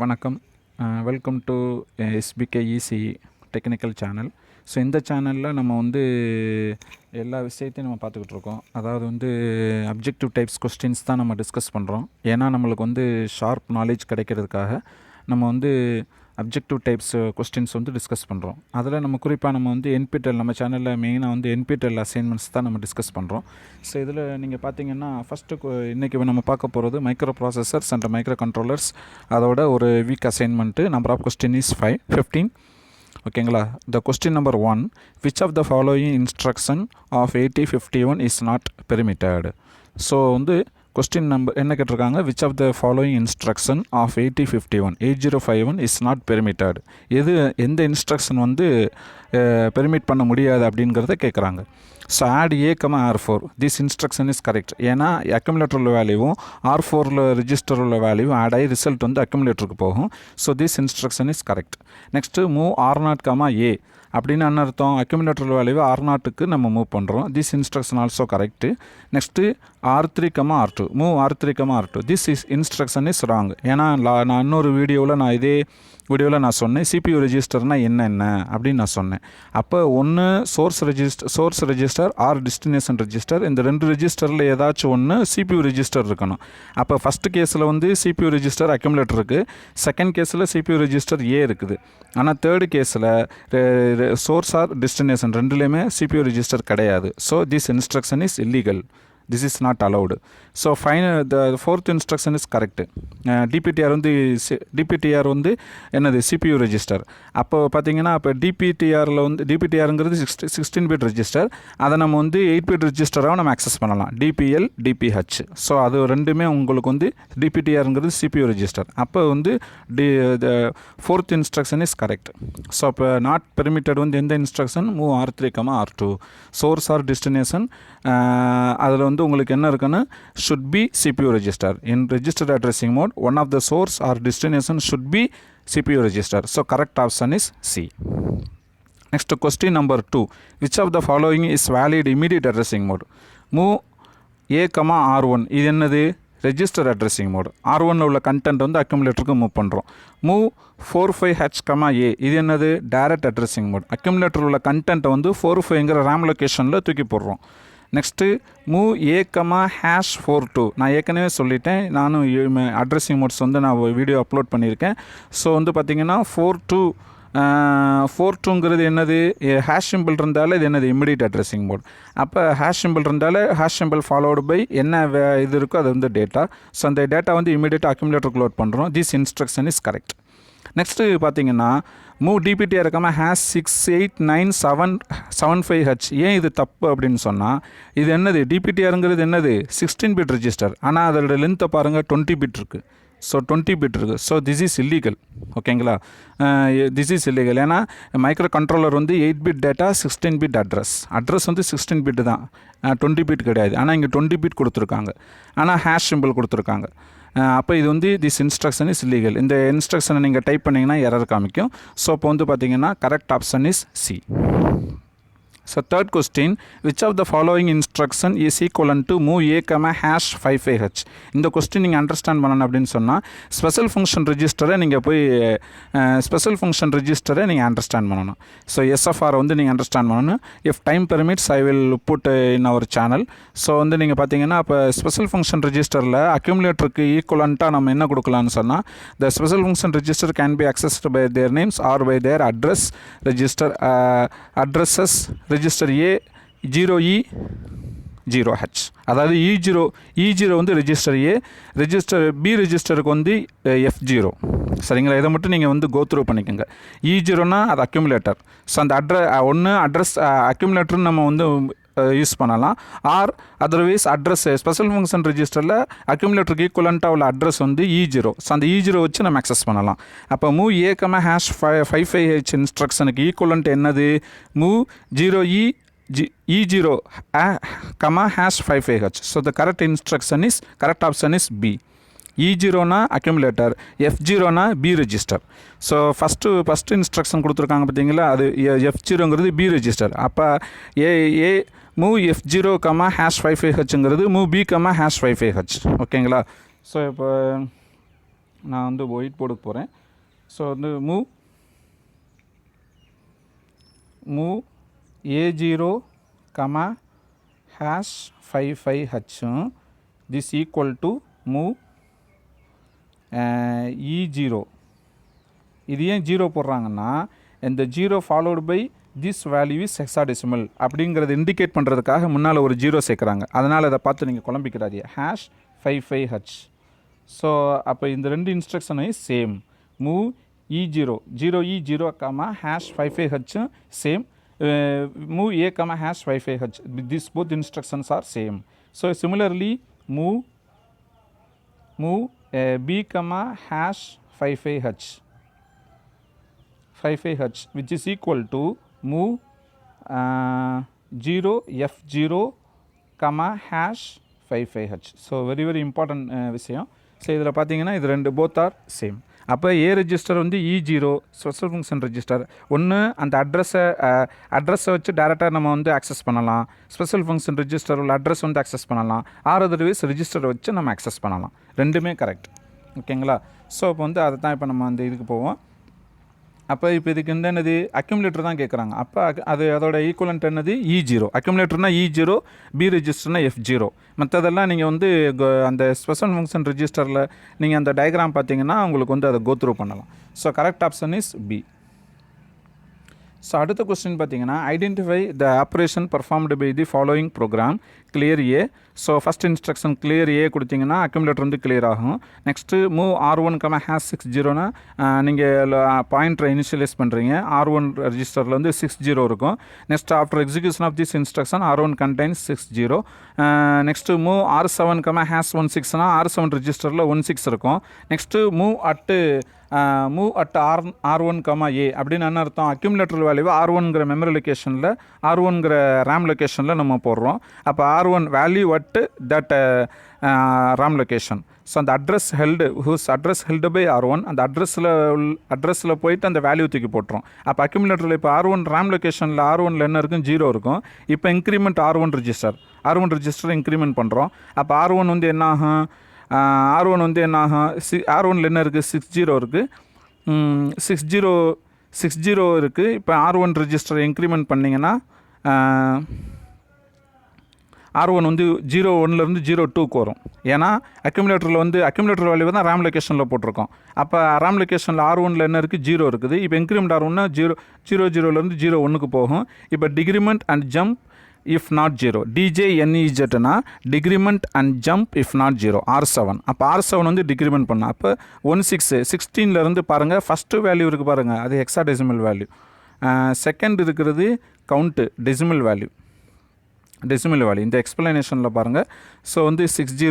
வணக்கம். Welcome to SPK easy technical channel. So இந்த சேனலில் நம்ம வந்து எல்லா விஷயத்தையும் நம்ம பார்த்துக்கிட்டு இருக்கோம். அதாவது வந்து அப்ஜெக்டிவ் டைப்ஸ் கொஸ்டின்ஸ் தான் நம்ம டிஸ்கஸ் பண்ணுறோம். ஏன்னா நம்மளுக்கு வந்து ஷார்ப் நாலேஜ் கிடைக்கிறதுக்காக நம்ம வந்து அப்ஜெக்டிவ் டைப்ஸ் கொஸ்டின்ஸ் வந்து டிஸ்கஸ் பண்ணுறோம். அதில் நம்ம குறிப்பாக நம்ம வந்து என்பிடெல் நம்ம சேனலில் மெயினாக வந்து என்பிடெல் அசைன்மெண்ட்ஸ் தான் நம்ம டிஸ்கஸ் பண்ணுறோம். ஸோ இதில் நீங்கள் பார்த்தீங்கன்னா ஃபஸ்ட்டு இன்றைக்கி நம்ம பார்க்க போகிறது microprocessors and microcontrollers. அதோட ஒரு week assignment. Number of question is 15. ஓகேங்களா. The question number 1, which of the following instruction of 8051 is not permitted. So வந்து கொஸ்டின் நம்பர் என்ன கேட்டிருக்காங்க, which of the following instruction of 8051 is not permitted. எந்த instruction வந்து permit பண்ண முடியாது அப்படிங்கிறத கேட்குறாங்க. So add A, R4 this instruction is correct. ஏன்னா அக்யூமுலேட்டர் உள்ள வேல்யூவும் R4 ரெஜிஸ்டர் உள்ள வேல்யூவும் ஆட் ஆகி ரிசல்ட் வந்து அக்யூமுலேட்டருக்கு போகும். So this instruction is correct. Next move R0, A அப்படின்னு என்ன அர்த்தம், அக்யூமுலேட்டர் வேல்யூவை R0க்கு நம்ம மூவ் பண்ணுறோம். This instruction also correct. Next R3, R2 move R3, R2 this instruction is wrong. ஏன்னா நான் இன்னொரு இதே வீடியோவில் நான் சொன்னேன் CPU ரெஜிஸ்டர்னால் என்ன அப்படின்னு நான் சொன்னேன். அப்போ ஒன்று source register R destination register, இந்த ரெண்டு ரெஜிஸ்டரில் ஏதாச்சும் ஒன்று CPU ரெஜிஸ்டர் இருக்கணும். அப்போ ஃபஸ்ட்டு கேஸில் வந்து CPU ரெஜிஸ்டர் அக்யூமுலேட்டர் இருக்குது, செகண்ட் கேஸில் CPU ரெஜிஸ்டர் A இருக்குது. ஆனால் தேர்டு கேஸில் சோர்ஸ் ஆர் டெஸ்டினேஷன் ரெண்டுலேயுமே CPU ரெஜிஸ்டர் கிடையாது. So this instruction is illegal. This is not allowed. So the fourth instruction is correct. DPTR வந்து என்னது CPU ரெஜிஸ்டர். அப்போ பார்த்தீங்கன்னா அப்போ DPTRல வந்து DPTRங்கிறது 16 பிட் ரெஜிஸ்டர். அதை நம்ம வந்து 8 பிட் ரெஜிஸ்டராக நம்ம அக்சஸ் பண்ணலாம், DPL DPH. ஸோ அது ரெண்டுமே உங்களுக்கு வந்து DPTRங்கிறது CPU ரெஜிஸ்டர். அப்போ வந்து fourth instruction is correct. So அப்போ நாட் பெர்மிட்டட் வந்து எந்த instruction, move R3, R2 source R destination. அதில் வந்து உங்களுக்கு என்ன இருக்குன்னு, should be CPU register. In registered addressing mode, one of the source or destination should be CPU register. So correct option is C. Next question number 2, which of the following is valid immediate addressing mode? Move A, R1 இது என்னது, register addressing mode. R1 உள்ள content வந்து அக்யூமுலேட்டருக்கு move பண்ணுறோம். Move 45H, A இது என்னது, direct addressing mode. Accumulator உள்ள கண்டென்ட்டை வந்து 45ங்கிற ரேம் லொக்கேஷனில் தூக்கி போடுறோம். நெக்ஸ்ட்டு மூவ் A, #42 நான் ஏற்கனவே சொல்லிட்டேன், நானும் அட்ரஸிங் மோட்ஸ் வந்து நான் வீடியோ அப்லோட் பண்ணியிருக்கேன். ஸோ வந்து பார்த்திங்கன்னா 42ங்கிறது என்னது, ஹேஷ் சிம்பிள் இருந்தாலே இது என்னது, இமிடியட் அட்ரஸிங் மோட். அப்போ ஹேஷ் சிம்பிள் இருந்தாலே ஹேஷ் சிம்பிள் ஃபாலோடு பை என்ன இது இருக்கோ அது வந்து டேட்டா. ஸோ அந்த டேட்டா வந்து இமிடியேட்டாக அக்யூமுலேட்டருக்கு லோட் பண்ணுறோம். This instruction is correct. Next பார்த்தீங்கன்னா மூவ் DPTR, #68975H. ஏன் இது தப்பு அப்படின்னு சொன்னால், இது என்னது, DPTRங்கிறது என்னது 16 பிட் ரெஜிஸ்டர். ஆனால் அதோட லென்த்தை பாருங்கள் 20 பிட் இருக்குது. ஸோ 20 பிட் இருக்குது. So this is illegal. ஓகேங்களா. This is illegal. ஏன்னா மைக்ரோ கண்ட்ரோலர் வந்து 8 பிட் டேட்டா, 16 பிட் அட்ரஸ் வந்து 16 பிட் தான், 20 பிட் கிடையாது. ஆனால் இங்கே 20 பிட் கொடுத்துருக்காங்க, ஆனால் ஹேஷ் சிம்பிள் கொடுத்துருக்காங்க. அப்போ இது வந்து திஸ் இன்ஸ்ட்ரக்ஷன் இஸ் இல்லீகல். இந்த இன்ஸ்ட்ரக்ஷனை நீங்கள் டைப் பண்ணிங்கன்னா எரர் காமிக்கும். ஸோ இப்போ வந்து பார்த்தீங்கன்னா correct option is C. So third question, which of the following instruction is equivalent to move A, #55H. இந்த கொஸ்டின் நீங்கள் அண்டர்ஸ்டாண்ட் பண்ணணும் அப்படின்னு சொன்னால் ஸ்பெஷல் ஃபங்க்ஷன் ரெஜிஸ்டரை நீங்கள் போய் நீங்கள் அண்டர்ஸ்டாண்ட் பண்ணணும். ஸோ SFR வந்து நீங்கள் அண்டர்ஸ்டாண்ட் பண்ணணும். If time permits I will put in our channel. So வந்து நீங்கள் பார்த்தீங்கன்னா இப்போ ஸ்பெஷல் ஃபங்க்ஷன் ரெஜிஸ்டரில் அக்யூமுலேட்டருக்கு ஈக்குவலண்ட்டாக நம்ம என்ன கொடுக்கலான்னு சொன்னால், the special function register can be accessed by their names or by their address register addresses register A 0E 0H. அதாவது E0 வந்து ரெஜிஸ்டர் A, ரெஜிஸ்டர் B ரெஜிஸ்டருக்கு வந்து F0. சரிங்களா. இதை மட்டும் நீங்கள் வந்து கோத்ரூ பண்ணிக்கோங்க. E0னா அது அக்யூமுலேட்டர். ஸோ அந்த அட்ரஸ் அக்யூமுலேட்டர்னு நம்ம வந்து யூஸ் பண்ணலாம். Or otherwise address special function ரெஜிஸ்டரில் அக்யூமுலேட்டருக்கு ஈக்குவலண்ட்டாக உள்ள அட்ரஸ் வந்து E0. ஸோ அந்த E0 வச்சு நம்ம அக்சஸ் பண்ணலாம். அப்போ மூவ் A, #55H இன்ஸ்ட்ரக்ஷனுக்கு ஈக்குவலண்ட் என்னது, move 0E E0, #55H. So the correct option is B. E0னா அக்யூமுலேட்டர், F0னா B register. So first instruction கொடுத்துருக்காங்க பார்த்தீங்களா, அது F0ங்கிறது B ரெஜிஸ்டர். அப்போ மூவ் F0, #55Hங்கிறது மூவ் B, #55H. ஓகேங்களா. ஸோ இப்போ நான் வந்து ஒயிட் போர்டுக்கு போகிறேன். ஸோ வந்து move A0, #55H this equal to move E0. இது ஏன் 0 போடுறாங்கன்னா இந்த 0 followed by this value is hexadecimal அப்படிங்கிறது இண்டிகேட் பண்ணுறதுக்காக முன்னால் ஒரு 0 சேர்க்குறாங்க. அதனால் அதை பார்த்து நீங்கள் குழம்பிக்கிறாதீங்க. #55H. ஸோ அப்போ இந்த ரெண்டு இன்ஸ்ட்ரக்ஷனும் same. Move E0 0E0, #55H same. move A, #55H. These both instructions are same. So similarly move B, #55H which is equal to move 0F0, #55H. So very important விஷயம். So இதில் பார்த்தீங்கன்னா இது ரெண்டு both are same. அப்போ ஏ register வந்து E0 special function register. ஒன்று அந்த அட்ரஸை வச்சு டேரெக்டாக நம்ம வந்து ஆக்சஸ் பண்ணலாம். ஸ்பெஷல் ஃபங்க்ஷன் ரெஜிஸ்டர் உள்ள அட்ரஸ் வந்து ஆக்சஸ் பண்ணலாம். அதர்வைஸ் ரெஜிஸ்டரை வச்சு நம்ம ஆக்சஸ் பண்ணலாம். ரெண்டுமே கரெக்ட். ஓகேங்களா? ஸோ இப்போ வந்து அதை தான் இப்போ நம்ம அந்த இதுக்கு போவோம். அப்போ இப்போ இதுக்கு என்னது அக்யூமுலேட்டர் தான் கேட்குறாங்க. அப்போ அது அதோட ஈக்குவலண்ட் என்னது E0. அக்யூமுலேட்டர்னா E0, பி ரெஜிஸ்டர்னா F0. மற்றதெல்லாம் நீங்கள் வந்து அந்த ஸ்பெஷல் ஃபங்க்ஷன் ரெஜிஸ்டரில் நீங்கள் அந்த டயக்ராம் பார்த்தீங்கன்னா உங்களுக்கு வந்து அதை கோத்ரூ பண்ணலாம். So correct option is B. So அடுத்த கொஸ்டின் பார்த்தீங்கன்னா identify the operation performed by the following program. Clear A. So first instruction clear A கொடுத்தீங்கன்னா அக்யூமுலேட்டர் வந்து கிளியர் ஆகும். நெக்ஸ்ட்டு மூவ் R1, #60 நீங்கள் பாயிண்டரை இனிஷியலைஸ் பண்ணுறீங்க. R1 ரெஜிஸ்டரில் வந்து 60 இருக்கும். Next after execution of this instruction R1 contains 60. Next move R7, #16 R7 ரெஜிஸ்டரில் 16 இருக்கும். Next move at R1, A அப்படின்னு என்ன அர்த்தம்? அக்யூமுலேட்டர் வேல்யூவை R1ங்கிற மெமரி லொக்கேஷனில் R1ங்கிற RAM லொக்கேஷனில் நம்ம போடுறோம். அப்போ R1 value at that RAM location. So அந்த அட்ரஸ் ஹெல்டு பை R1 அந்த அட்ரஸில் போயிட்டு அந்த வேல்யூ தூக்கி போட்டுரும். அப்போ அக்யூமுலேட்டரில் இப்போ R1 RAM லொக்கேஷனில் R1ல் என்ன இருக்கும்? 0 இருக்கும். இப்போ இன்க்ரிமெண்ட் R1 ரெஜிஸ்டர் இன்க்ரிமெண்ட் பண்ணுறோம். அப்போ R1 வந்து என்ன ஆகும்? R1ல் என்ன இருக்குது? 60 இருக்குது. 60 இருக்குது. இப்போ R1 ரெஜிஸ்டரை இன்க்ரிமெண்ட் பண்ணிங்கன்னா R1 வந்து 0.1 0.2க்கு வரும். ஏன்னா அக்யூமுலேட்டர் வேல்யூ தான் RAM லொக்கேஷனில் போட்டிருக்கோம். அப்போ RAM லொக்கேஷனில் R1ல் என்ன இருக்குது? 0 இருக்குது. இப்போ இன்க்ரிமெண்ட் R1னா 0.0 0.1க்கு போகும். இப்போ decrement and jump if not 0. DJNEZனா decrement and jump if not 0. R7. அப்போ R7 வந்து டிக்ரிமெண்ட் பண்ண. அப்போ 16 பாருங்கள் ஃபஸ்ட்டு வேல்யூ இருக்குது பாருங்கள், அது ஹெக்ஸாடெசிமல் வேல்யூ. செகண்ட் இருக்கிறது கவுண்ட்டு டெசிமல் வேல்யூ. இந்த எக்ஸ்பிளனேஷனில் பாருங்கள். ஸோ வந்து 60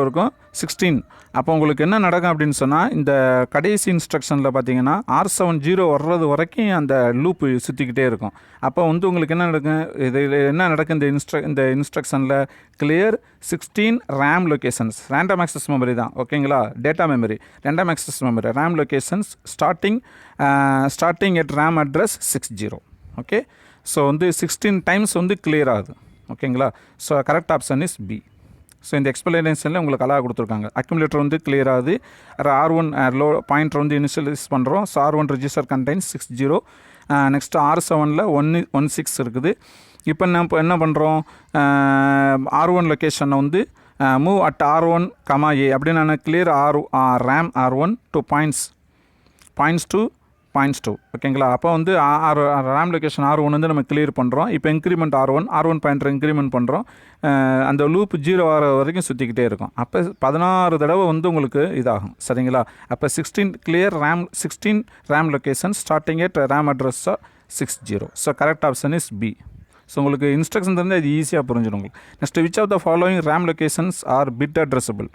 இருக்கும். 16. அப்போ உங்களுக்கு என்ன நடக்கும் அப்படின்னு சொன்னால் இந்த கடைசி இன்ஸ்ட்ரக்ஷனில் பார்த்தீங்கன்னா R7 0 வர்றது வரைக்கும் அந்த லூப்பு சுற்றிக்கிட்டே இருக்கும். அப்போ வந்து உங்களுக்கு என்ன நடக்கும்? என்ன நடக்கும் இந்த இன்ஸ்ட்ரக்ஷனில்? Clear 16 RAM locations. Random access memory தான். ஓகேங்களா? Data memory random access memory RAM locations starting at RAM address 60. Okay. So வந்து 16 டைம்ஸ் வந்து கிளியர் ஆகுது. ஓகேங்களா? So correct option is B. ஸோ இந்த எக்ஸ்பிளனேஷனில் உங்களுக்கு அழகாக கொடுத்துருக்காங்க. அக்யூமுலேட்டர் வந்து கிளியர் ஆகுது. R1 பாயிண்டர் வந்து இனிஷியலைஸ் பண்ணுறோம். So R1 register contains 60. Next R7ல் 16 இருக்குது. இப்போ நம்ம என்ன பண்ணுறோம்? R1 லொக்கேஷனை வந்து மூவ் அட் R1, A அப்படின்னு நான் clear RAM R1 to points to points 2. ஓகேங்களா? அப்போ வந்து RAM லொக்கேஷன் R1 வந்து நம்ம கிளியர் பண்ணுறோம். இப்போ இன்க்ரிமெண்ட் R1 பாயிண்டர் இன்க்ரிமெண்ட் பண்ணுறோம். அந்த லூப் 0 ஆகிற வரைக்கும் சுற்றிக்கிட்டே இருக்கும். அப்போ 16 தடவை வந்து உங்களுக்கு இதாகும். சரிங்களா? அப்போ 16 clear 16 RAM location starting at RAM address 60. So correct option is B. ஸோ உங்களுக்கு இன்ஸ்ட்ரக்ஷன் தந்து அது ஈஸியாக புரிஞ்சிடும் உங்களுக்கு. Next which of the following RAM locations are bit addressable?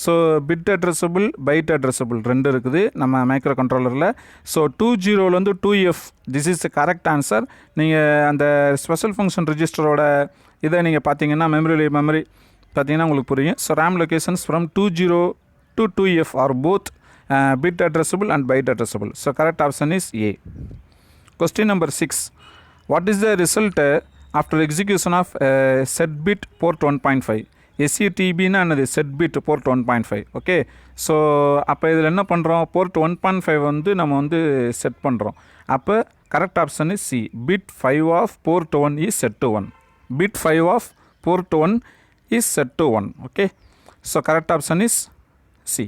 So bit addressable, byte addressable ரெண்டு இருக்குது நம்ம மைக்ரோ கண்ட்ரோலரில். So 20 2F this is correct answer. நீங்கள் அந்த ஸ்பெஷல் ஃபங்க்ஷன் ரெஜிஸ்டரோட இதை நீங்கள் பார்த்தீங்கன்னா மெமரி பார்த்தீங்கன்னா உங்களுக்கு புரியும். So RAM locations from 20 to 2F are both bit addressable and byte addressable. So correct option is A. Question number 6. What is the result after execution of set bit port 1.5? SCTBன்னா என்னது set bit port 1.5 okay. So அப்போ இதில் என்ன பண்ணுறோம், board 1.5 வந்து நம்ம வந்து set பண்ணுறோம். அப்போ correct option is C, bit 5 of port 1 is set to 1. Bit 5 of port 1 is set to 1 okay. So correct option is C.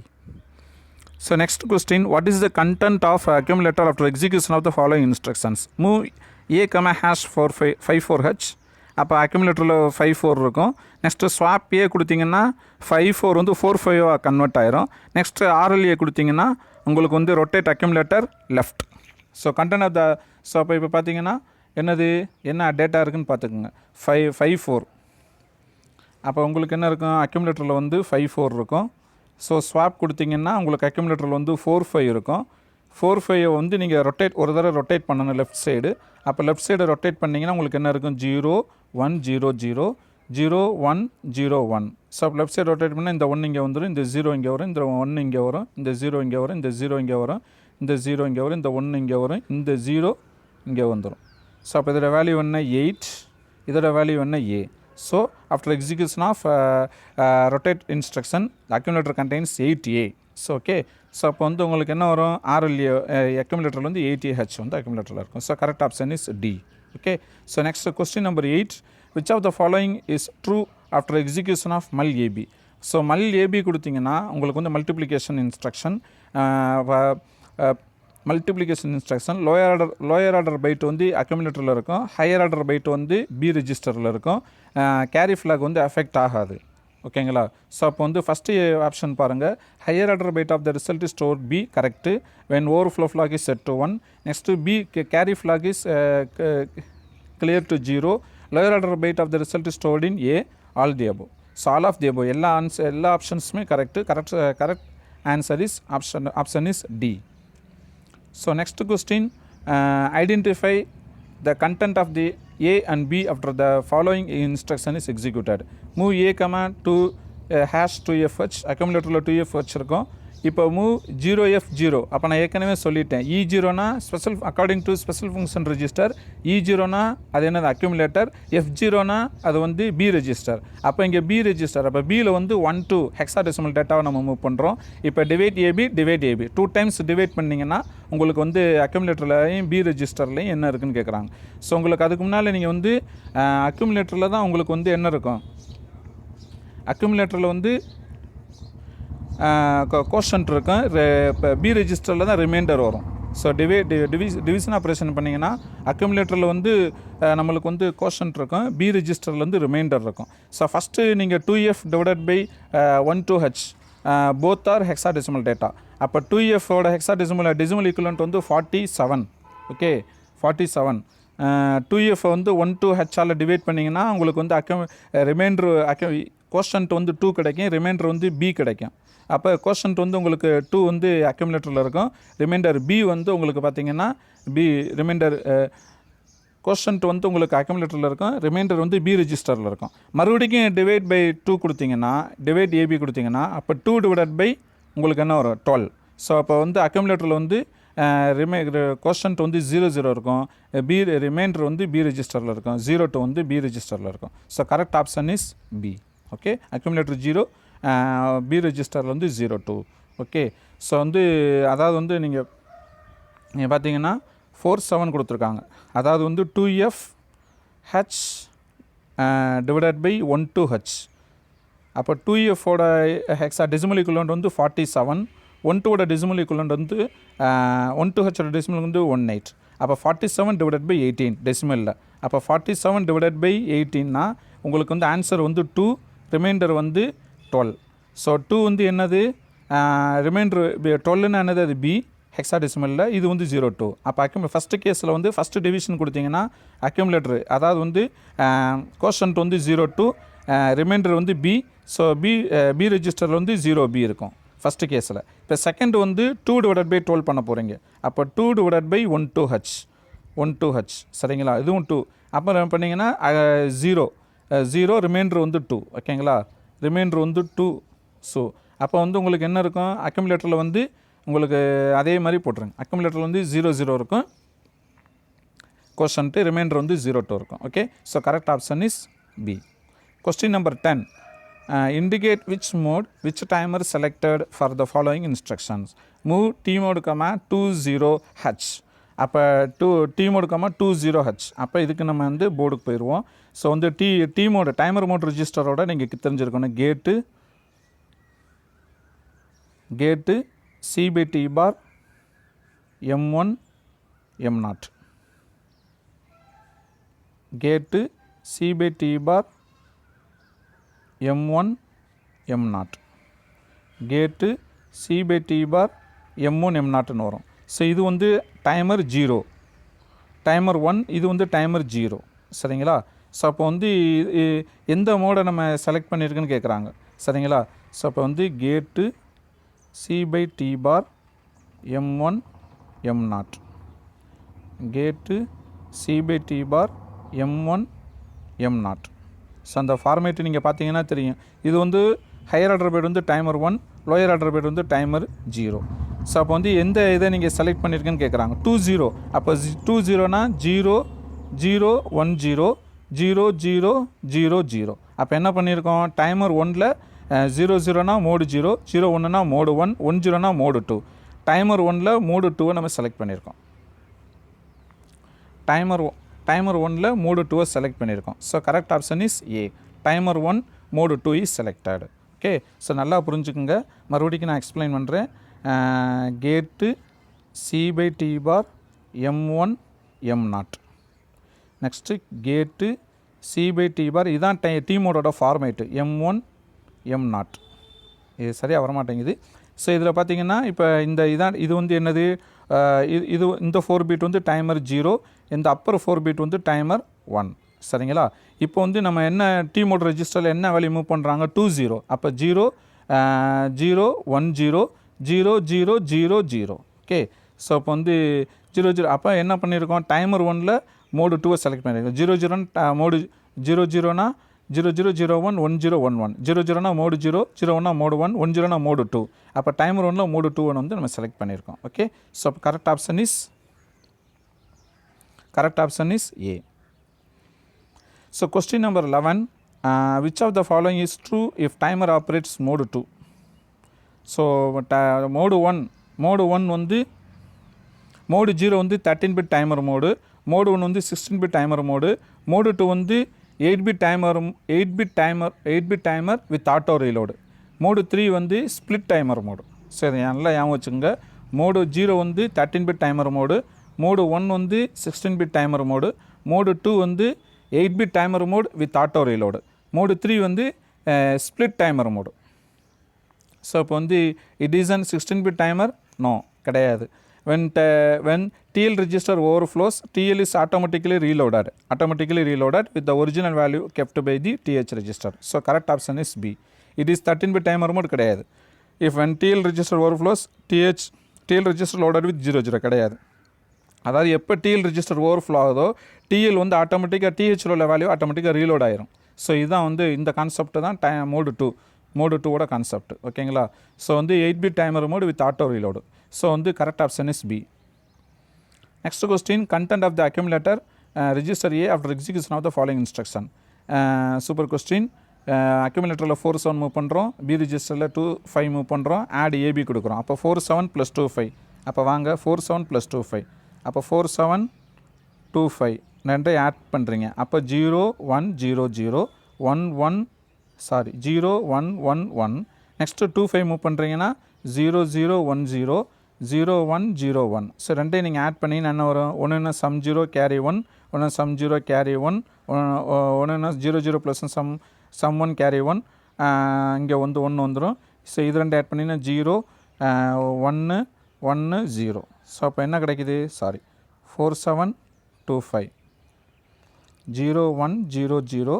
So next question, what is the content of accumulator after execution of the following instructions? Move a comma hash 54h. அப்போ அக்யூமுலேட்டரில் 54 இருக்கும். Next swap ஏ கொடுத்தீங்கன்னா 54 வந்து 45 convert ஆயிரும். Next RLA கொடுத்தீங்கன்னா உங்களுக்கு வந்து rotate accumulator left. So content of the, so அப்போ இப்போ பார்த்தீங்கன்னா என்னது என்ன டேட்டா இருக்குதுன்னு பார்த்துக்குங்க. 54. அப்போ உங்களுக்கு என்ன இருக்கும், அக்யூமுலேட்டரில் வந்து 54 இருக்கும். ஸோ ஸ்வாப் கொடுத்தீங்கன்னா உங்களுக்கு அக்யூமுலேட்டரில் வந்து 45 இருக்கும். 45 வந்து நீங்கள் ஒரு தடவை ரொட்டேட் பண்ணணும் லெஃப்ட் சைடு. அப்போ லெஃப்ட் சைடு ரொட்டேட் பண்ணிங்கன்னா உங்களுக்கு என்ன இருக்கும், 0 1 0 0 0 1 0 1. ஸோ அப்போ லெஃப்ட் சைடு ரொட்டேட் பண்ணால் இந்த 1 இங்கே வந்துடும், இந்த 0 இங்கே வரும், இந்த 1 இங்கே வரும், இந்த 0 இங்கே வரும், இந்த 0 இங்கே வரும், இந்த 0 இங்கே வரும், இந்த 1 இங்கே வரும், இந்த 0 இங்கே வந்துடும். ஸோ அப்போ இதோட வேல்யூ என்ன 8, இதோட வேல்யூ என்ன A. So after execution of rotate instruction, the accumulator contains 8A. So okay, so அப்போ வந்து உங்களுக்கு என்ன வரும், RLA accumulatorல வந்து 8AH வந்து accumulatorல இருக்கும். So correct option is D. Okay, so next question number 8, which of the following is true after execution of mul AB? So mul AB கொடுத்தீங்கன்னா உங்களுக்கு வந்து multiplication instruction, multiplication instruction lower order byte வந்து அக்யூமுலேட்டரில் இருக்கும், higher order byte வந்து B ரெஜிஸ்டரில் இருக்கும். Carry flag வந்து affect ஆகாது ஓகேங்களா. ஸோ அப்போ வந்து ஃபஸ்ட்டு ஆப்ஷன் பாருங்கள், higher order byte of the result is store be correct when overflow flag is set to 1. Next B carry flag is clear to 0. Lower order byte of the result is stored in A, all the above. So all of the above எல்லா ஆப்ஷன்ஸுமே correct answer is option is D. So next question, identify the content of the A and B after the following instruction is executed. Move A comma to hash 2FH, accumulatorல 2FH இருக்கும். இப்போ move 0F0, அப்போ நான் ஏற்கனவே சொல்லிட்டேன், E0னா special according to special function register, E0னா அது என்னது அக்யூமுலேட்டர், F0னா அது வந்து பி ரெஜிஸ்டர். அப்போ இங்கே பி ரெஜிஸ்டர், அப்போ பியில் வந்து 1 to ஹெக்ஸாடெசிமல் டேட்டாவை நம்ம மூவ் பண்ணுறோம். இப்போ டிவைட் ஏபி 2 டைம்ஸ் டிவைட் பண்ணிங்கன்னா உங்களுக்கு வந்து அக்யூமுலேட்டர்லையும் பி ரெஜிஸ்டர்லையும் என்ன இருக்குதுன்னு கேட்குறாங்க. ஸோ உங்களுக்கு அதுக்கு முன்னால் நீங்கள் வந்து அக்யூமுலேட்டரில் தான் உங்களுக்கு வந்து என்ன இருக்கும், அக்யூமுலேட்டரில் வந்து கோஷன்ட் இருக்கும், இப்போ பி ரெஜிஸ்டரில் தான் ரிமைண்டர் வரும். ஸோ டிவிஷன் ஆப்ரேஷன் பண்ணிங்கன்னா அக்யூமுலேட்டரில் வந்து நம்மளுக்கு வந்து கோஷன்ட் இருக்கும், பி ரெஜிஸ்டரில் வந்து ரிமைண்டர் இருக்கும். ஸோ ஃபஸ்ட்டு நீங்கள் 2F divided by 1/2H both are hexadecimal data. அப்போ 2F-ஓட டெசிமல் ஈக்குவலண்ட் வந்து 47 ஓகே 47. 2F வந்து 1/2H டிவைட் பண்ணிங்கன்னா உங்களுக்கு வந்து ரிமைண்டர் கோஷன்ட் வந்து 2 கிடைக்கும், ரிமைண்டர் வந்து பி கிடைக்கும். அப்போ கோஷன்ட் வந்து உங்களுக்கு 2 வந்து அக்யூமுலேட்டரில் இருக்கும், ரிமைண்டர் பி வந்து உங்களுக்கு பார்த்தீங்கன்னா ரிமைண்டர் கோஷன்ட் வந்து உங்களுக்கு அக்யூமுலேட்டரில் இருக்கும், ரிமைண்டர் வந்து பி ரெஜிஸ்டரில் இருக்கும். மறுபடியும் டிவைட் பை 2 கொடுத்தீங்கன்னா, டிவைட் ஏபி கொடுத்தீங்கன்னா அப்போ 2 டிவைட் பை உங்களுக்கு என்ன வரும் 12. ஸோ அப்போ வந்து அக்யூமுலேட்டரில் வந்து கோஷன்ட் வந்து 0 இருக்கும், ரிமைண்டர் வந்து பி ரெஜிஸ்டரில் இருக்கும், 0 வந்து பி ரெஜிஸ்டரில் இருக்கும். So correct option is B okay. Accumulator 0, B ரெஜிஸ்டரில் வந்து 0 ஓகே. ஸோ வந்து அதாவது வந்து நீங்கள் பார்த்தீங்கன்னா 47 கொடுத்துருக்காங்க, அதாவது வந்து 2FH டிவைடட் பை 1/2H. அப்போ 2F-ஓட டெசிமல் ஈக்குவலண்ட் வந்து 47, 1/2ஓட டெசிமல் ஈக்குவலண்ட் வந்து 1/2H-ஓட டெசிமல் வந்து 18. அப்போ 47 டிவைடட் பை 18 டெசிமலில். அப்போ 47 டிவைடட் பை 18னா உங்களுக்கு வந்து ஆன்சர் வந்து 2, ரிமைண்டர் வந்து 12. ஸோ 2 வந்து என்னது ரிமைண்டர் 12ன்னு என்னது அது பி ஹெக்ஸாடெசிமலில், இது வந்து 0 அப்போ ஃபஸ்ட்டு கேஸில் வந்து ஃபஸ்ட்டு டிவிஷன் கொடுத்தீங்கன்னா அக்யூமுலேட்டர் அதாவது வந்து கோஷன்ட் வந்து 0 ரிமைண்டர் வந்து பி. ஸோ பி ரெஜிஸ்டரில் வந்து 0B இருக்கும் ஃபஸ்ட்டு கேஸில். இப்போ செகண்ட் வந்து 2 டிவைடட் பை 12 பண்ண போகிறீங்க. அப்போ 2 டிவைடட் பை 1/2H சரிங்களா, இதுவும் 2. அப்புறம் பண்ணிங்கன்னா 0 ரிமைண்டர் வந்து 2 ஓகேங்களா, ரிமைண்டர் வந்து 2. ஸோ அப்போ வந்து உங்களுக்கு என்ன இருக்கும், அக்யூமுலேட்டரில் வந்து உங்களுக்கு அதே மாதிரி போட்டுருங்க. அக்யூமுலேட்டரில் வந்து 0 இருக்கும், கோஷன்ட்டு ரிமைண்டர் வந்து 0 இருக்கும் okay. So correct option is B. Question number 10, indicate which timer selected for the following instructions. Move T mode, 20H. அப்போ T mode, 20H. அப்போ இதுக்கு நம்ம வந்து போர்டுக்கு போயிடுவோம். ஸோ வந்து T mode டைமர் மோட் ரெஜிஸ்டரோட நீங்கள் தெரிஞ்சிருக்கணும். கேட்டு C/T bar M1 M0. கேட்டு C/T bar M1 M0. கேட்டு C/T bar M1 M0 வரும். ஸோ இது வந்து டைமர் 0, டைமர் 1, இது வந்து டைமர் 0. சரிங்களா? ஸோ அப்போ வந்து எந்த மோடை நம்ம செலக்ட் பண்ணியிருக்குன்னு கேட்குறாங்க. சரிங்களா? ஸோ அப்போ வந்து கேட்டு C/T bar M1 M0. கேட்டு C/T bar M1 M0. So அந்த ஃபார்மேட்டு நீங்கள் பார்த்தீங்கன்னா தெரியும். இது வந்து ஹையர் ஆர்டர் பைட் வந்து டைமர் 1, லோயர் ஆர்டர் பைட் வந்து டைமர் 0. ஸோ அப்போ வந்து எந்த இதை நீங்கள் செலக்ட் பண்ணியிருக்கேன்னு கேட்குறாங்க. 20. அப்போ 20னா 0 0 1 0 0 0 0 0. அப்போ என்ன பண்ணியிருக்கோம், டைமர் 1ல் 0 0னா மோடு 0, 0 1னா மோடு 1, 1 0னா மோடு 2. டைமர் 1ல் மோடு 2 நம்ம செலக்ட் பண்ணியிருக்கோம். டைமர் 1ல் மோடு 2 செலக்ட் பண்ணியிருக்கோம். So correct option is a. Timer 1 mode 2 is selected. Okay, so நல்லா புரிஞ்சுக்குங்க. மறுபடியும் நான் எக்ஸ்பிளைன் பண்ணுறேன். கேட்டு C/T bar M1 M0. Next கேட்டு C/T bar, இதுதான் T மோடோட ஃபார்மேட்டு, M1 M0. இது சரியாக வரமாட்டேங்குது. ஸோ இதில் பார்த்தீங்கன்னா இப்போ இது வந்து என்னது, இது இந்த 4 பீட் வந்து டைமர் 0, இந்த அப்பர் 4 பீட் வந்து டைமர் 1. சரிங்களா? இப்போ வந்து நம்ம என்ன T மோட் ரெஜிஸ்டரில் என்ன வேல்யூ மூவ் பண்ணுறாங்க, 20. அப்போ 0 0 1 0 0 0 0 0. ஓகே, ஸோ அப்போ வந்து 0 0. அப்போ என்ன பண்ணியிருக்கோம், டைமர் 1ல் மோடு 2 செலக்ட் பண்ணியிருக்கோம். 0 0 மோடு 0 0னா 0 0 0 1 1 0 1 1. 0 0னா மோடு 0, 0 1னா மோடு 1, 1 0னா மோடு 2. அப்போ டைமர் 1ல் மோடு 2 வந்து நம்ம செலக்ட் பண்ணியிருக்கோம். ஓகே, ஸோ அப்போ correct option is a. So question number 11, which of the following is true if timer operates mode 2? So mode 1 வந்து mode 0 வந்து 13 bit timer mode, mode 1 வந்து 16 bit timer mode, mode 2 வந்து 8 bit timer with auto reload, mode 3 வந்து split timer mode. சரி, நல்லா ஞாபகம் வச்சுங்க. mode 0 வந்து 13 bit timer mode, mode 1 வந்து 16 bit timer mode, mode 2 வந்து 8 bit timer mode with auto reload, mode 3 வந்து split timer mode. ஸோ இப்போ வந்து it is an 16 bit timer? No, கிடையாது. when TL register overflows, TL is automatically reloaded with the original value kept by the TH register. So correct option is B. It is 13 bit timer mode, கிடையாது. If when TL register overflows, TL register loaded with 0 0, கிடையாது. அதாவது எப்போ TL register overflow ஆகுதோ TL வந்து ஆட்டோமேட்டிக்காக THல உள்ள value ஆட்டோமேட்டிக்காக reload ஆயிரும். ஸோ இதுதான் வந்து இந்த கான்செப்ட் தான் மோடு 2ஓட கான்செப்ட். ஓகேங்களா? ஸோ வந்து 8 bit timer mode with auto reload. So வந்து correct option is B. Next question, content of the accumulator register A after execution of the following instruction. Super question. அக்யூமுலேட்டரில் 4 7 move பண்ணுறோம், B ரெஜிஸ்டரில் 2 5 move பண்ணுறோம், add AB கொடுக்குறோம். அப்போ 4 7 + 2 5. அப்போ வாங்க 4 7 + 2 5. அப்போ 4 7 2 5 ரெண்டை ஆட் பண்ணுறீங்க. அப்போ 0 1 0 0 1 1 0 1 1 1. நெக்ஸ்ட்டு 2 5 மூவ் பண்ணுறீங்கன்னா 0 0 1 0 0 1 0 1. ஸோ ரெண்டையும் நீங்கள் ஆட் பண்ணி என்ன வரும், ஒன்று சம் 0 கேரி 1, ஒன்று சம் 0 கேரி 1, ஒன்று 0 0 ப்ளஸ் சம் 1 கேரி 1. இங்கே வந்து 1 வந்துடும். ஸோ இது ரெண்டு ஆட் பண்ணிங்கன்னா 0 1 1 0. ஸோ அப்போ என்ன கிடைக்குது, 4 7 2 5 0 1 0 0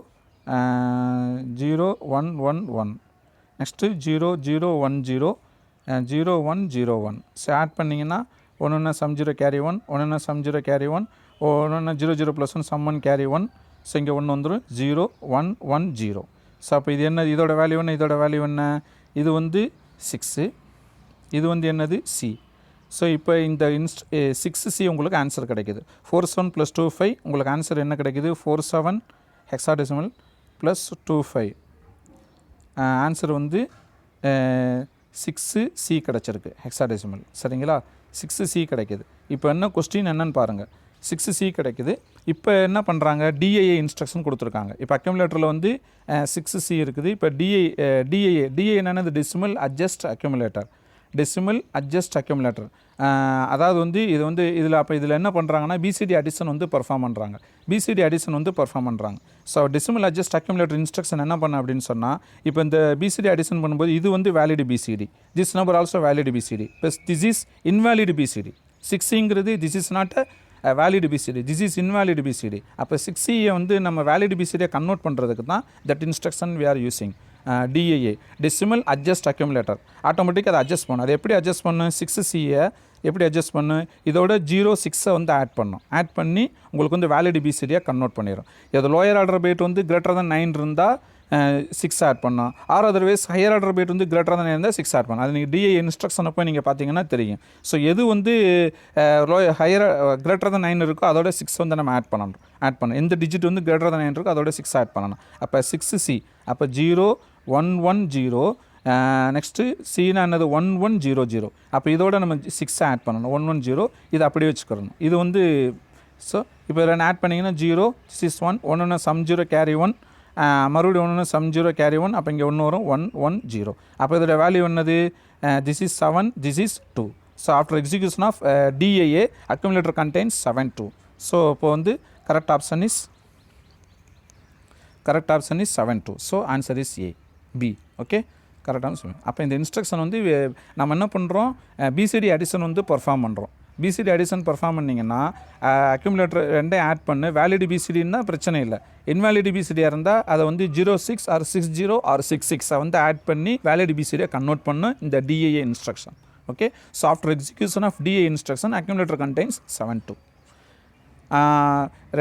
0 1 1 1. நெக்ஸ்ட்டு 0 0 1 0 0 1 0 1. ஸோ ஆட் பண்ணிங்கன்னா ஒன்று சம் 0 கேரி 1, ஒன்று சம் 0 கேரி 1, ஒன்று 0 0 ப்ளஸ் 1 சம் 1 கேரி 1. ஸோ இங்கே 1 வந்துடும், 0 1 1 0. ஸோ அப்போ இது என்ன, இதோட வேல்யூ என்ன, இதோட வேல்யூ என்ன, இது வந்து 6, இது வந்து என்னது C. ஸோ இப்போ இந்த 6C உங்களுக்கு ஆன்சர் கிடைக்குது. 4 7 + 2 5 உங்களுக்கு ஆன்சர் என்ன கிடைக்குது, 4 7 ஹெக்ஸாடெசிமல் + 2 5. ஆன்சர் வந்து 6C கிடச்சிருக்கு ஹெக்ஸாடெசிமல். சரிங்களா, 6C கிடைக்கிது. இப்போ என்ன கொஸ்டின் என்னன்னு பாருங்கள். 6C கிடைக்குது. இப்போ என்ன பண்ணுறாங்க, டிஐஏ இன்ஸ்ட்ரக்ஷன் கொடுத்துருக்காங்க. இப்போ அக்யூமுலேட்டரில் வந்து 6C இருக்குது. இப்போ டிஐஏ என்னென்னது, decimal adjust accumulator. Decimal adjust accumulator அதாவது வந்து இது வந்து இதில் என்ன பண்ணுறாங்கன்னா பிசிடி அடிஷன் வந்து பெர்ஃபார்ம் பண்ணுறாங்க. So decimal adjust accumulator instruction என்ன பண்ண அப்படின்னு சொன்னால், இப்போ இந்த பிசிடி அடிஷன் பண்ணும்போது இது வந்து valid BCD, this number also valid BCD, plus this is invalid BCD. 6ங்கிறது this is not a valid BCD, this is invalid BCD. அப்போ 6C வந்து நம்ம வேலிட் பிசிடியை கன்வெர்ட் பண்ணுறதுக்கு தான் that instruction we are using. DAA decimal adjust accumulator. Automatic அதை adjust பண்ணும். அது எப்படி அட்ஜஸ்ட் பண்ணும், 6Cயை எப்படி அட்ஜஸ்ட் பண்ணும், இதோட 0-6 வந்து ஆட் பண்ணி உங்களுக்கு வந்து வேலிட் பிசிடியாக கன்வெர்ட் பண்ணிடும். இது லோயர் ஆர்டர் பைட் வந்து கிரேட்டர் than 9 இருந்தால் 6 ஆட் பண்ணோம். Or otherwise higher order byte வந்து கிரேட்டர் than 9 இருந்தால் 6 ஆட் பண்ணோம். அது நீங்கள் டிஏ இன்ஸ்ட்ரக்ஷனை போய் நீங்கள் பார்த்தீங்கன்னா தெரியும். ஸோ எது வந்து ஹையர் கிரேட்டர் than 9 இருக்கோ அதோட 6 வந்து நம்ம ஆட் பண்ணணும். எந்த டிஜிட் வந்து கிரேட்டர் than 9 இருக்கோ அதோட 6 ஆட் பண்ணணும். அப்போ 6C, அப்போ 0-1-1-0, நெக்ஸ்ட்டு சீனா என்னது 1-1-0-0. அப்போ இதோட நம்ம 6 ஆட் பண்ணணும், 1-1-0. இதை அப்படியே வச்சுக்கிறணும். இது வந்து ஸோ இப்போ இதில் ஆட் பண்ணிங்கன்னா 0-6-1, 1 சம் 0 கேரி 1, மறுபடியும் 1 சம் 0 கேரி 1. அப்போ இங்கே 1 வரும், 1-1-0. அப்போ இதோட வேல்யூ என்னது, this is 7, this is 2. So after execution of DAA accumulator contains 7-2. So இப்போ வந்து correct option is 7-2. So answer is A, B. Okay, கரெக்டான சொல்லுங்கள். அப்போ இந்த இன்ஸ்ட்ரக்ஷன் வந்து நம்ம என்ன பண்ணுறோம், பிசிடி அடிஷன் வந்து பெர்ஃபார்ம் பண்ணுறோம். பிசிடி அடிஷன் பெர்ஃபார்ம் பண்ணிங்கன்னா அக்யூமுலேட்டர் ரெண்டே ஆட் பண்ணு. வேலிட் பிசிடின்னா பிரச்சனை இல்லை. இன்வேலிட் பிசிடியாக இருந்தால் அதை வந்து 0-6 ஆர் 6-0 ஆர் 6-6 வந்து ஆட் பண்ணி வேலிட் பிசிடியை கன்வெர்ட் பண்ணு இந்த DAA instruction. Okay, so after execution of DA instruction accumulator contains 7-2.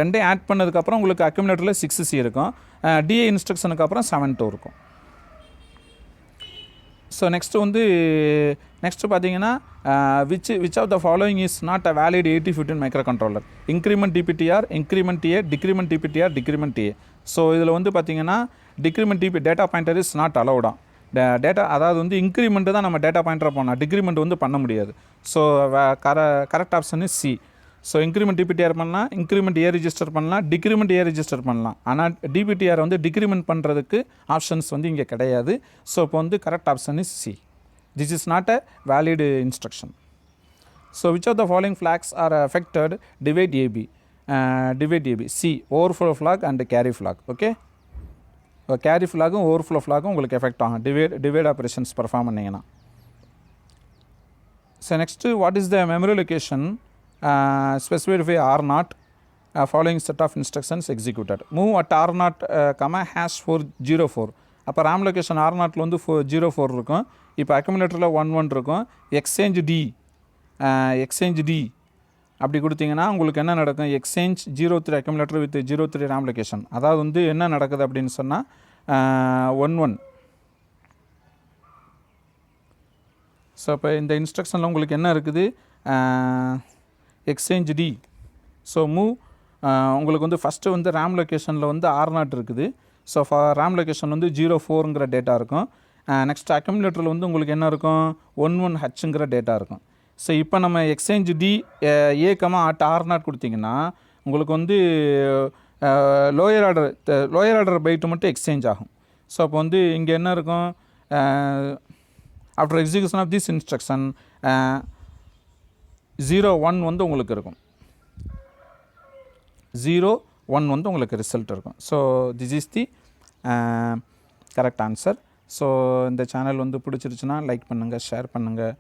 ரெண்டே ஆட் பண்ணதுக்கப்புறம் உங்களுக்கு அக்யூமுலேட்டரில் 6C இருக்கும், டிஏ இன்ஸ்ட்ரக்ஷனுக்கு அப்புறம் 7-2 இருக்கும். ஸோ நெக்ஸ்ட்டு பார்த்தீங்கன்னா which of the following is not a valid 8015 microcontroller. Increment DPTR, increment DA, decrement DPTR, decrement DA. So இதில் வந்து பார்த்தீங்கன்னா decrement data pointer is not அலௌடா. டேட்டா அதாவது வந்து இன்க்ரிமெண்ட்டு தான் நம்ம டேட்டா பாயிண்டராக பண்ணலாம், டிக்ரிமெண்ட் வந்து பண்ண முடியாது. So correct option is C. So increment DPTR பண்ணலாம், இன்க்ரிமெண்ட் ஏ ரிஜிஸ்டர் பண்ணலாம், டிக்ரிமெண்ட் ஏ ரிஜிஸ்டர் பண்ணலாம். ஆனால் டிபிடிஆர் வந்து டிக்ரிமெண்ட் பண்ணுறதுக்கு ஆப்ஷன்ஸ் வந்து இங்கே கிடையாது. ஸோ இப்போ வந்து correct option is C. This is not a valid instruction. So which of the following flags are affected, divide AB. C, overflow flag and carry flag. Okay, carry ஃப்ளாகும் overflow ஃப்ளாகும் உங்களுக்கு effect ஆகும் divide operations perform பண்ணிங்கன்னா. So next what is the memory location specified by R0, following set of instructions executed. Move at R0, #404. அப்போ RAM location R0 வந்து 04 இருக்கும். இப்போ அக்யூமுலேட்டரில் 11 இருக்கும். எக்ஸ்சேஞ்ச் டி அப்படி கொடுத்தீங்கன்னா உங்களுக்கு என்ன நடக்கும், exchange 03 accumulator with 03 RAM location. அதாவது வந்து என்ன நடக்குது அப்படின்னு சொன்னால் 11. ஸோ இப்போ இந்த இன்ஸ்ட்ரக்ஷனில் உங்களுக்கு என்ன இருக்குது, எக்ஸ்சேஞ்ச் டி. ஸோ மூவ் உங்களுக்கு வந்து ஃபஸ்ட்டு வந்து RAM லொக்கேஷனில் வந்து R0 இருக்குது. ஸோ RAM லொக்கேஷன் வந்து 04ங்கிற டேட்டா இருக்கும். நெக்ஸ்ட் அக்யூமுலேட்டரில் வந்து உங்களுக்கு என்ன இருக்கும், 11Hங்கிற டேட்டா இருக்கும். ஸோ இப்போ நம்ம எக்ஸ்சேஞ்ச் டி A, R0 கொடுத்தீங்கன்னா உங்களுக்கு வந்து லோயர் ஆர்டர் பைட்டு மட்டும் எக்ஸ்சேஞ்ச் ஆகும். ஸோ அப்போ வந்து இங்கே என்ன இருக்கும், after execution of this instruction 0-1 வந்து உங்களுக்கு இருக்கும், 0-1 வந்து உங்களுக்கு ரிசல்ட் இருக்கும். So this is the correct answer. So இந்த சேனல் வந்து பிடிச்சிருச்சுன்னா லைக் பண்ணுங்கள், ஷேர் பண்ணுங்கள்.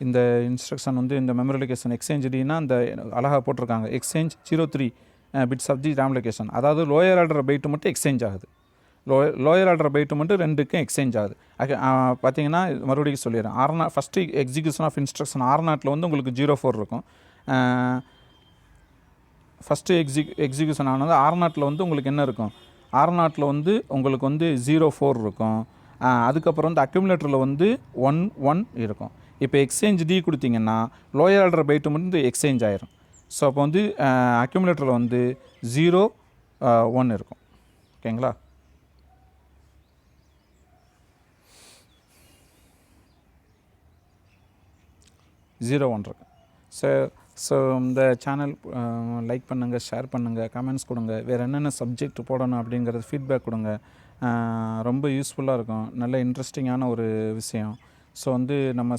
இந்த இன்ஸ்ட்ரக்ஷன் வந்து இந்த மெமரி லொகேஷன் எக்ஸ்சேஞ்ச் டினா அந்த அழகாக போட்டிருக்காங்க, exchange 03 bits of the RAM location. அதாவது லோயர் ஆர்டர் பைட்டு மட்டும் எக்ஸ்சேஞ்ச் ஆகுது, லோயர் ஆர்டர் பைட்டு மட்டும் ரெண்டுக்கும் எக்ஸ்சேஞ்ச் ஆகுது. பார்த்தீங்கன்னா மறுபடியும் சொல்லிடுறேன், R0 first execution of instruction R0 வந்து உங்களுக்கு 04 இருக்கும். ஃபஸ்ட்டு எக்ஸிக்யூஷன் ஆனது R0 வந்து உங்களுக்கு என்ன இருக்கும், R0 வந்து உங்களுக்கு வந்து 04 இருக்கும். அதுக்கப்புறம் வந்து அக்யூமுலேட்டரில் வந்து 11 இருக்கும். இப்போ எக்ஸ்சேஞ்ச் டி கொடுத்தீங்கன்னா லோயர் ஆர்டர் பைட்டு மட்டும் எக்ஸ்சேஞ்ச் ஆயிரும். ஸோ அப்போ வந்து அக்யூமுலேட்டரில் வந்து 0-1 இருக்கும். ஓகேங்களா. 01 இருக்கு. ஸோ இந்த சேனல் லைக் பண்ணுங்கள், ஷேர் பண்ணுங்கள், கமெண்ட்ஸ் கொடுங்க. வேறு என்னென்ன சப்ஜெக்ட் போடணும் அப்படிங்கிறது ஃபீட்பேக் கொடுங்க. ரொம்ப யூஸ்ஃபுல்லாக இருக்கும். நல்ல இன்ட்ரெஸ்டிங்கான ஒரு விஷயம். ஸோ வந்து நம்ம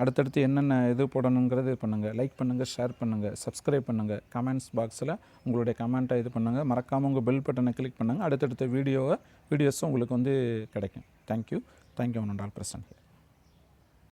அடுத்தடுத்து என்னென்ன இது போடணுங்கிறது இது பண்ணுங்கள். லைக் பண்ணுங்கள், ஷேர் பண்ணுங்கள், சப்ஸ்கிரைப் பண்ணுங்கள். கமெண்ட்ஸ் பாக்ஸில் உங்களுடைய கமெண்ட்டை இது பண்ணுங்கள். மறக்காமல் உங்கள் பெல் பட்டனை கிளிக் பண்ணுங்கள். அடுத்தடுத்த வீடியோஸும் உங்களுக்கு வந்து கிடைக்கும். தேங்க்யூ 100%